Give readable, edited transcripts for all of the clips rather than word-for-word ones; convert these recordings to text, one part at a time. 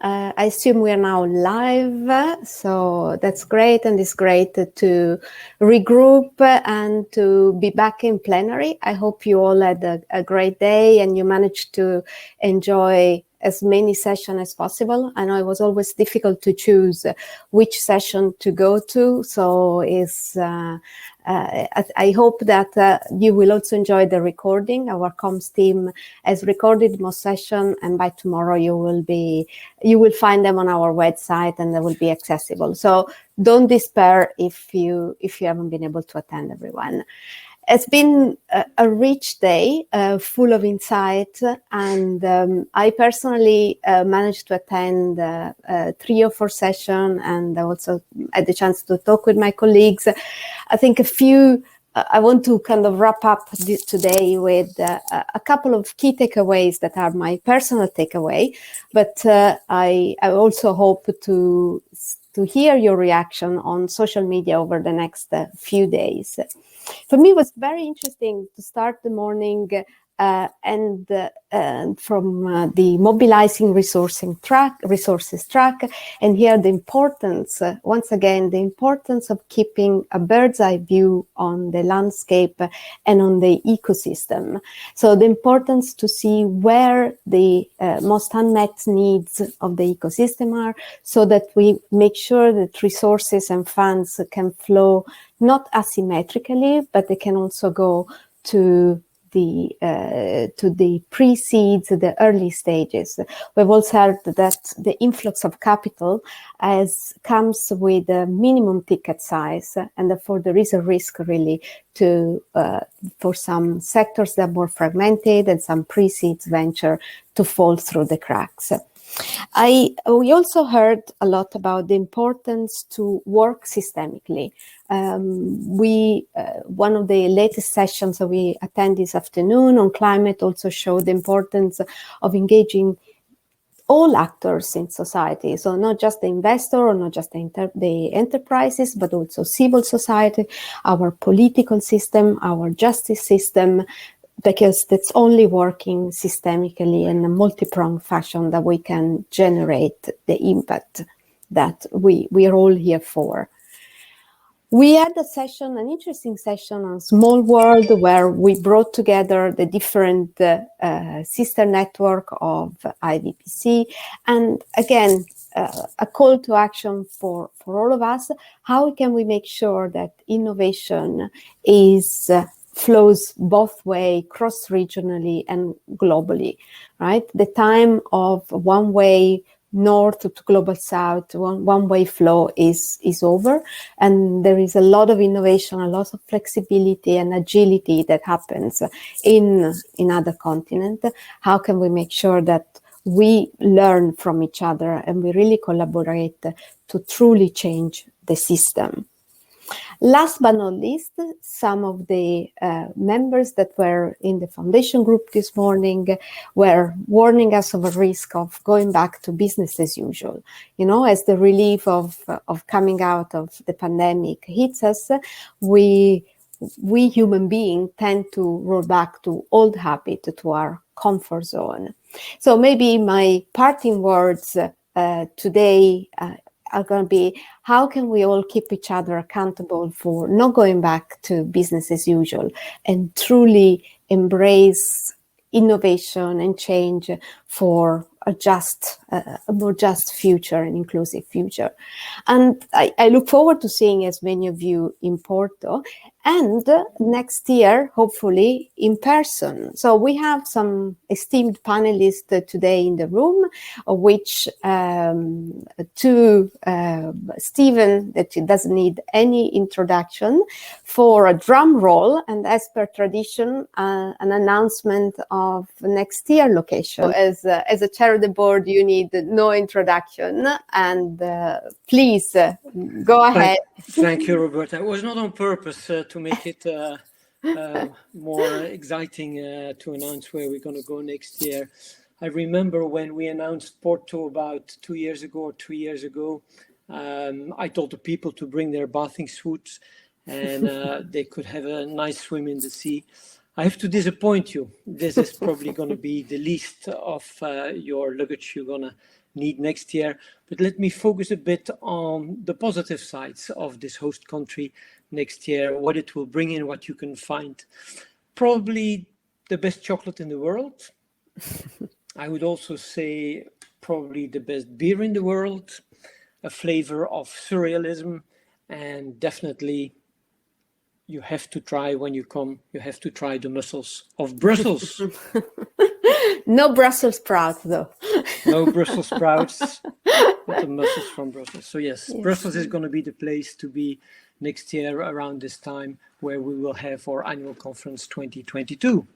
I assume we are now live, so that's great, and it's great to regroup and to be back in plenary. I hope you all had a great day and you managed to enjoy as many sessions as possible. I know it was always difficult to choose which session to go to, so I hope that you will also enjoy the recording. Our comms team has recorded most sessions, and by tomorrow you will find them on our website and they will be accessible. So don't despair if you haven't been able to attend everyone. It's been a rich day, full of insight, and I personally managed to attend 3 or 4 sessions, and I also had the chance to talk with my colleagues. I think I want to kind of wrap up this today with a couple of key takeaways that are my personal takeaway, but I also hope to hear your reaction on social media over the next few days. For me, it was very interesting to start the morning and from the mobilizing resources track, and here the importance, once again, the importance of keeping a bird's eye view on the landscape and on the ecosystem. So the importance to see where the most unmet needs of the ecosystem are, so that we make sure that resources and funds can flow not asymmetrically, but they can also go to the pre-seeds, the early stages. We've also heard that the influx of capital comes with a minimum ticket size, and therefore there is a risk really for some sectors that are more fragmented and some pre-seeds venture to fall through the cracks. We also heard a lot about the importance to work systemically. One of the latest sessions that we attend this afternoon on climate also showed the importance of engaging all actors in society. So not just the investor or not just the enterprises, but also civil society, our political system, our justice system, because that's only working systemically in a multi-pronged fashion that we can generate the impact that we are all here for. We had an interesting session on Small World, where we brought together the different sister network of IVPC. And again, a call to action for all of us. How can we make sure that innovation flows both way, cross-regionally and globally, right? The time of one-way north to global south, one-way flow is over, and there is a lot of innovation, a lot of flexibility and agility that happens in other continents. How can we make sure that we learn from each other and we really collaborate to truly change the system? Last but not least, some of the members that were in the foundation group this morning were warning us of a risk of going back to business as usual. You know, as the relief of coming out of the pandemic hits us, we human beings tend to roll back to old habit, to our comfort zone. So maybe my parting words today are going to be, how can we all keep each other accountable for not going back to business as usual and truly embrace innovation and change for a more just future, an inclusive future. And I look forward to seeing as many of you in Porto, and next year, hopefully, in person. So we have some esteemed panelists today in the room, of which Stephen, that doesn't need any introduction, for a drum roll, and as per tradition, an announcement of next year location. So as a chair of the board, you need no introduction, and please go ahead. Thank you, Roberta. It was not on purpose to make it more exciting to announce where we're going to go next year. I remember when we announced Porto about 2 years ago or 3 years ago, I told the people to bring their bathing suits and they could have a nice swim in the sea. I have to disappoint you. This is probably going to be the least of your luggage you're going to need next year. But let me focus a bit on the positive sides of this host country next year, what it will bring in, what you can find. Probably the best chocolate in the world. I would also say probably the best beer in the world, a flavor of surrealism, and definitely you have to try when you come, you have to try the mussels of Brussels. No Brussels sprouts, though. No Brussels sprouts, but the mussels from Brussels. So yes, Brussels is going to be the place to be next year around this time, where we will have our annual conference 2022.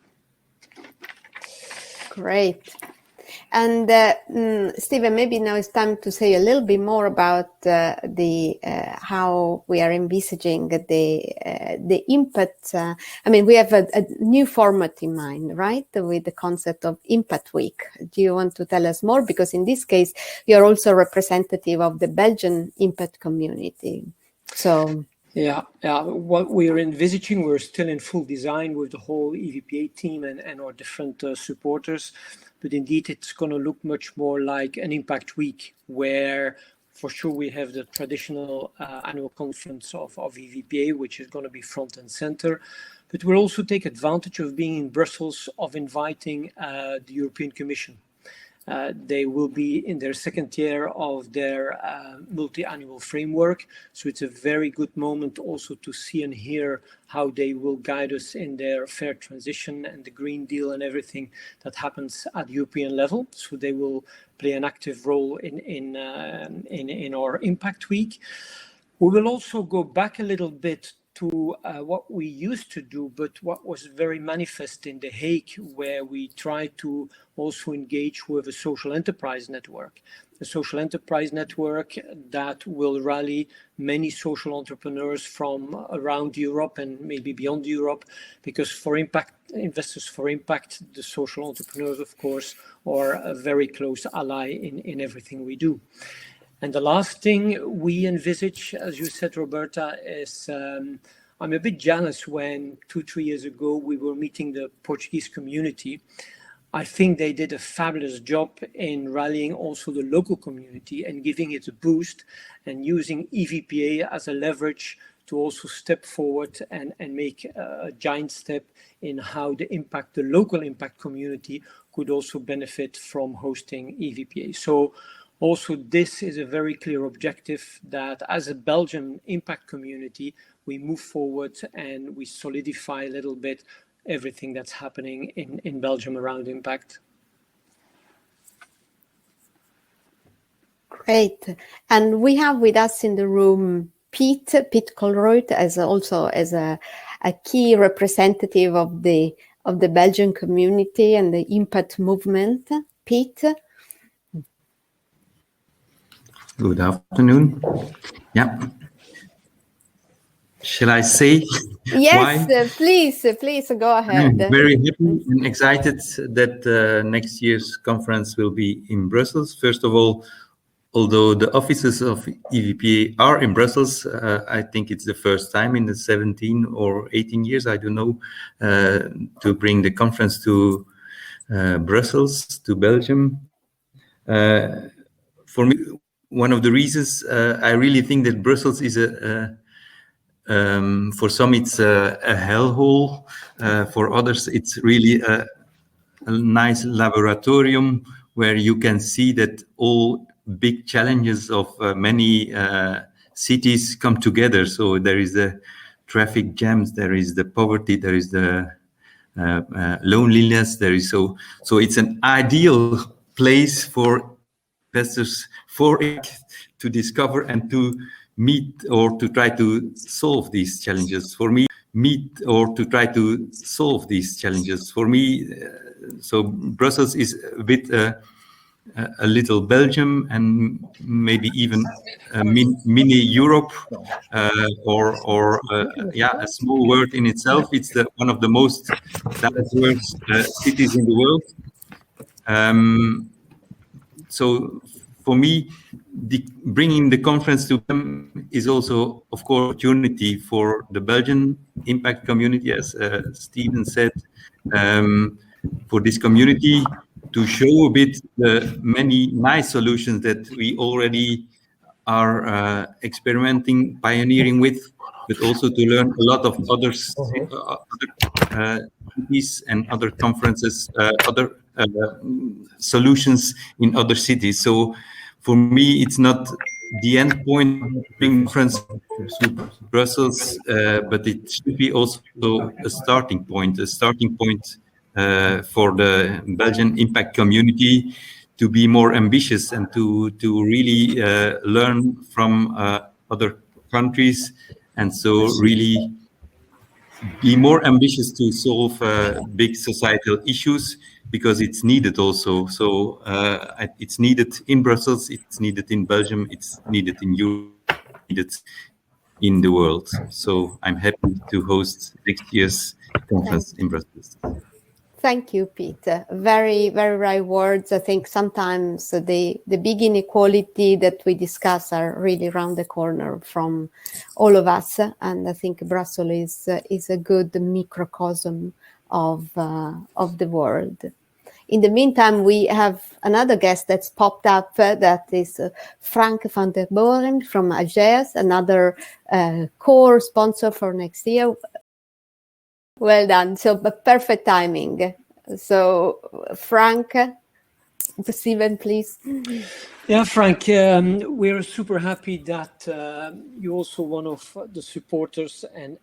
Great. And Stephen, maybe now it's time to say a little bit more about how we are envisaging the impact. I mean, we have a new format in mind, right? With the concept of Impact Week. Do you want to tell us more? Because in this case, you are also representative of the Belgian impact community. So. Yeah. What we are envisaging, we're still in full design with the whole EVPA team and our different supporters. But indeed, it's going to look much more like an Impact Week, where for sure we have the traditional annual conference of EVPA, which is going to be front and center. But we'll also take advantage of being in Brussels, of inviting the European Commission. They will be in their second year of their multi-annual framework. So it's a very good moment also to see and hear how they will guide us in their fair transition and the Green Deal and everything that happens at European level. So they will play an active role in our Impact Week. We will also go back a little bit to what we used to do, but what was very manifest in The Hague, where we try to also engage with a social enterprise network. A social enterprise network that will rally many social entrepreneurs from around Europe and maybe beyond Europe, because for impact, Investors for Impact, the social entrepreneurs, of course, are a very close ally in everything we do. And the last thing we envisage, as you said, Roberta, is I'm a bit jealous when 2-3 years ago we were meeting the Portuguese community. I think they did a fabulous job in rallying also the local community and giving it a boost and using EVPA as a leverage to also step forward and make a giant step in how the local impact community could also benefit from hosting EVPA. So also, this is a very clear objective that as a Belgian impact community, we move forward and we solidify a little bit everything that's happening in Belgium around impact. Great. And we have with us in the room Piet Colruyt as a key representative of the Belgian community and the impact movement. Piet. Good afternoon. Yeah. Shall I say? Yes, why? Please go ahead. I'm very happy and excited that next year's conference will be in Brussels. First of all, although the offices of EVPA are in Brussels, I think it's the first time in the 17 or 18 years, I don't know, to bring the conference to Brussels, to Belgium. For me, one of the reasons I really think that Brussels is for some it's a hellhole. For others, it's really a nice laboratorium where you can see that all big challenges of many cities come together. So there is the traffic jams, there is the poverty, there is the loneliness. There is so it's an ideal place for investors to discover and to meet or to try to solve these challenges. For me, so Brussels is a bit a little Belgium and maybe even a mini Europe, or a small world in itself. It's one of the most diverse cities in the world. So for me, bringing the conference to them is also, of course, opportunity for the Belgian impact community, as Stephen said. For this community, to show a bit the many nice solutions that we already are experimenting, pioneering with, but also to learn a lot of others, other cities and other conferences, other solutions in other cities. So for me, it's not the end point conference to Brussels, but it should be also a starting point for the Belgian impact community to be more ambitious and to really learn from other countries, and so really be more ambitious to solve big societal issues, because it's needed also. So it's needed in Brussels, it's needed in Belgium, it's needed in Europe, needed in the world. So I'm happy to host next year's conference in Brussels. Thank you, Pete. Very, very right words. I think sometimes the big inequality that we discuss are really around the corner from all of us, and I think Brussels is a good microcosm of the world. In the meantime, we have another guest that's popped up. That is Frank van der Boren from AGEAS, another core sponsor for next year. Well done. So, but perfect timing. So, Frank, Steven, please. Yeah, Frank, we're super happy that you're also one of the supporters and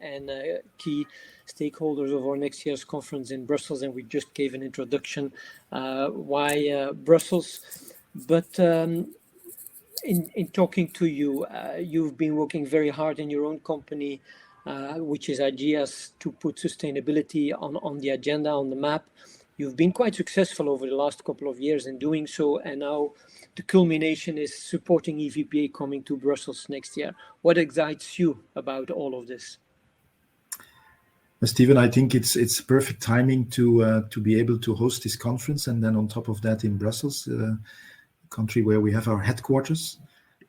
key stakeholders of our next year's conference in Brussels. And we just gave an introduction why Brussels. But in talking to you, you've been working very hard in your own company, which is AGEAS, to put sustainability on the agenda, on the map. You've been quite successful over the last couple of years in doing so, and now the culmination is supporting EVPA coming to Brussels next year. What excites you about all of this? Steven, I think it's perfect timing to be able to host this conference, and then on top of that in Brussels, country where we have our headquarters.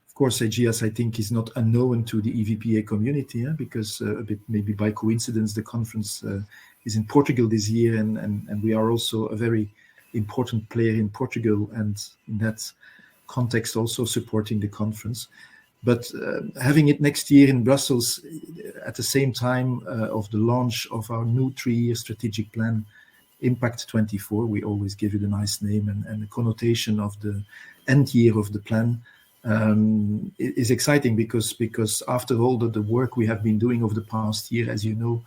Of course, AGEAS, I think, is not unknown to the EVPA community, because a bit maybe by coincidence, the conference is in Portugal this year, and we are also a very important player in Portugal, and in that context also supporting the conference. But having it next year in Brussels at the same time of the launch of our new 3-year strategic plan, Impact 24, we always give it a nice name, and the connotation of the end year of the plan is exciting, because after all the work we have been doing over the past year, as you know,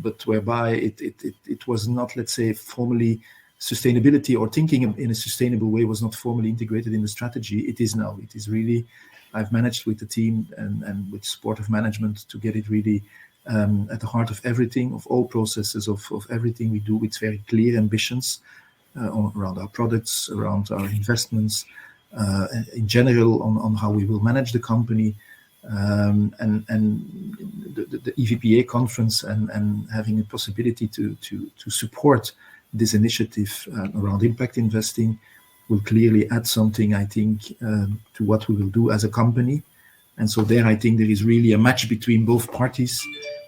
but whereby it was not, let's say, formally sustainability or thinking in a sustainable way was not formally integrated in the strategy. It is now. It is really, I've managed with the team and with support of management to get it really at the heart of everything, of all processes, of everything we do, with very clear ambitions around our products, around our investments, in general on how we will manage the company, and the EVPA conference and having a possibility to support this initiative around impact investing will clearly add something, I think, to what we will do as a company. And so there, I think there is really a match between both parties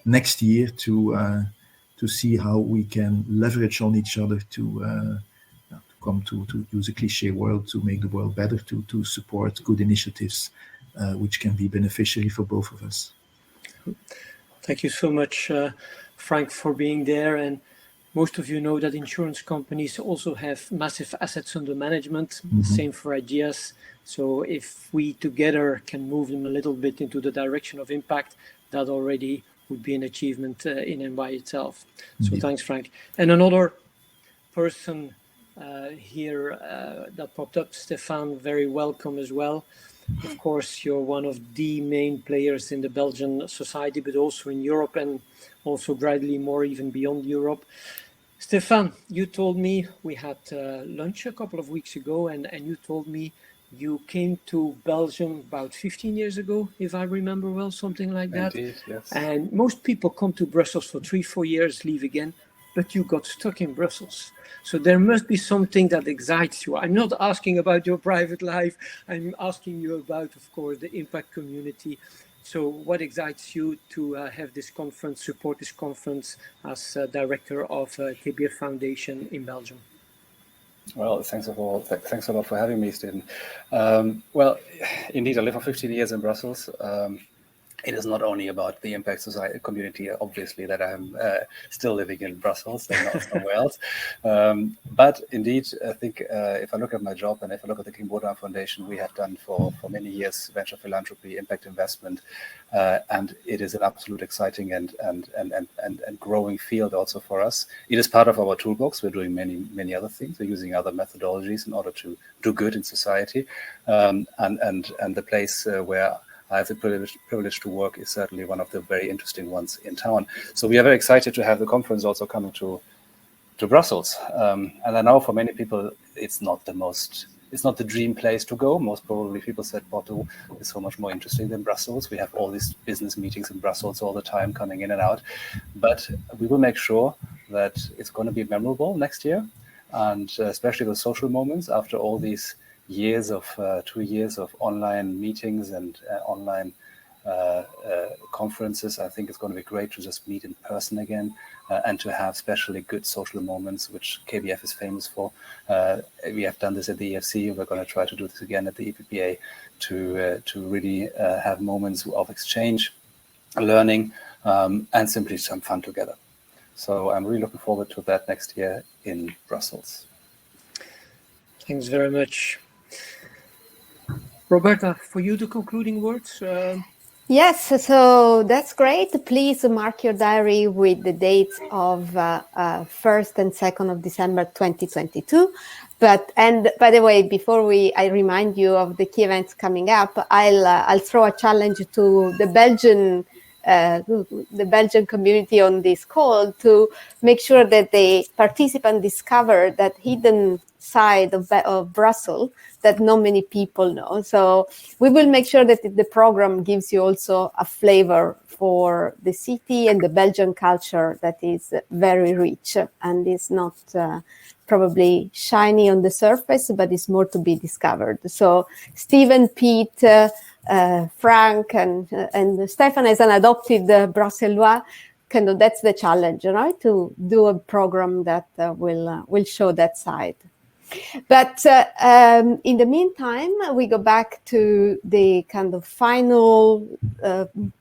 next year to see how we can leverage on each other to come to use a cliche word, to make the world better, to support good initiatives which can be beneficiary for both of us. Thank you so much, Frank, for being there. And most of you know that insurance companies also have massive assets under management, same for AGEAS. So if we together can move them a little bit into the direction of impact, that already would be an achievement in and by itself. So thanks, Frank. And another person here that popped up, Stefan, very welcome as well. Of course, you're one of the main players in the Belgian society, but also in Europe, and also gradually more even beyond Europe. Stefan, you told me, we had lunch a couple of weeks ago, and you told me you came to Belgium about 15 years ago, if I remember well, something like that. Indeed, yes. And most people come to Brussels for 3-4 years, leave again, but you got stuck in Brussels. So there must be something that excites you. I'm not asking about your private life. I'm asking you about, of course, the impact community. So what excites you to have this conference, support this conference as director of KBF Foundation in Belgium? Well, thanks a lot for having me, Stephen. Well, indeed, I live for 15 years in Brussels. It is not only about the impact society community, obviously, that I'm still living in Brussels and not somewhere else. But indeed, I think if I look at my job and if I look at the King Bodam Foundation, we have done for many years venture philanthropy, impact investment, and it is an absolute exciting and growing field also for us. It is part of our toolbox. We're doing many other things. We're using other methodologies in order to do good in society, and the place where I have the privilege to work is certainly one of the very interesting ones in town. So we are very excited to have the conference also coming to Brussels. And I know for many people, it's not the dream place to go. Most probably people said Porto is so much more interesting than Brussels. We have all these business meetings in Brussels all the time coming in and out. But we will make sure that it's going to be memorable next year. And especially the social moments after all these 2 years of online meetings and online conferences. I think it's going to be great to just meet in person again and to have especially good social moments, which KBF is famous for. We have done this at the EFC. We're going to try to do this again at the EPPA to really have moments of exchange, learning, and simply some fun together. So I'm really looking forward to that next year in Brussels. Thanks very much. Roberta, for you, the concluding words? Yes, so that's great. Please mark your diary with the dates of 1st and 2nd of December 2022. And by the way, before I remind you of the key events coming up, I'll throw a challenge to the Belgian community on this call to make sure that the participant discover that hidden side of Brussels that not many people know. So we will make sure that the program gives you also a flavor for the city and the Belgian culture that is very rich and is not probably shiny on the surface, but is more to be discovered. So Stephen, Pete, Frank and Stefan as an adopted Bruxellois, that's the challenge, right? To do a program that will show that side. But in the meantime, we go back to the kind of final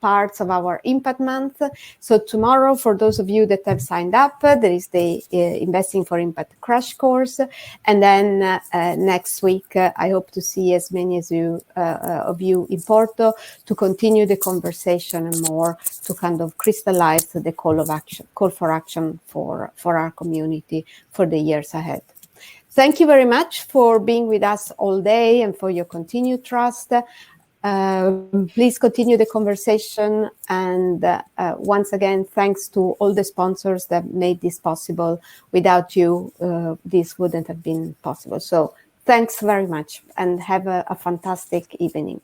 parts of our Impact Month. So tomorrow, for those of you that have signed up, there is the Investing for Impact crash course. And then next week, I hope to see as many as of you in Porto to continue the conversation and more to kind of crystallize the call for action for our community for the years ahead. Thank you very much for being with us all day and for your continued trust. Please continue the conversation. And once again, thanks to all the sponsors that made this possible. Without you, this wouldn't have been possible. So thanks very much and have a fantastic evening.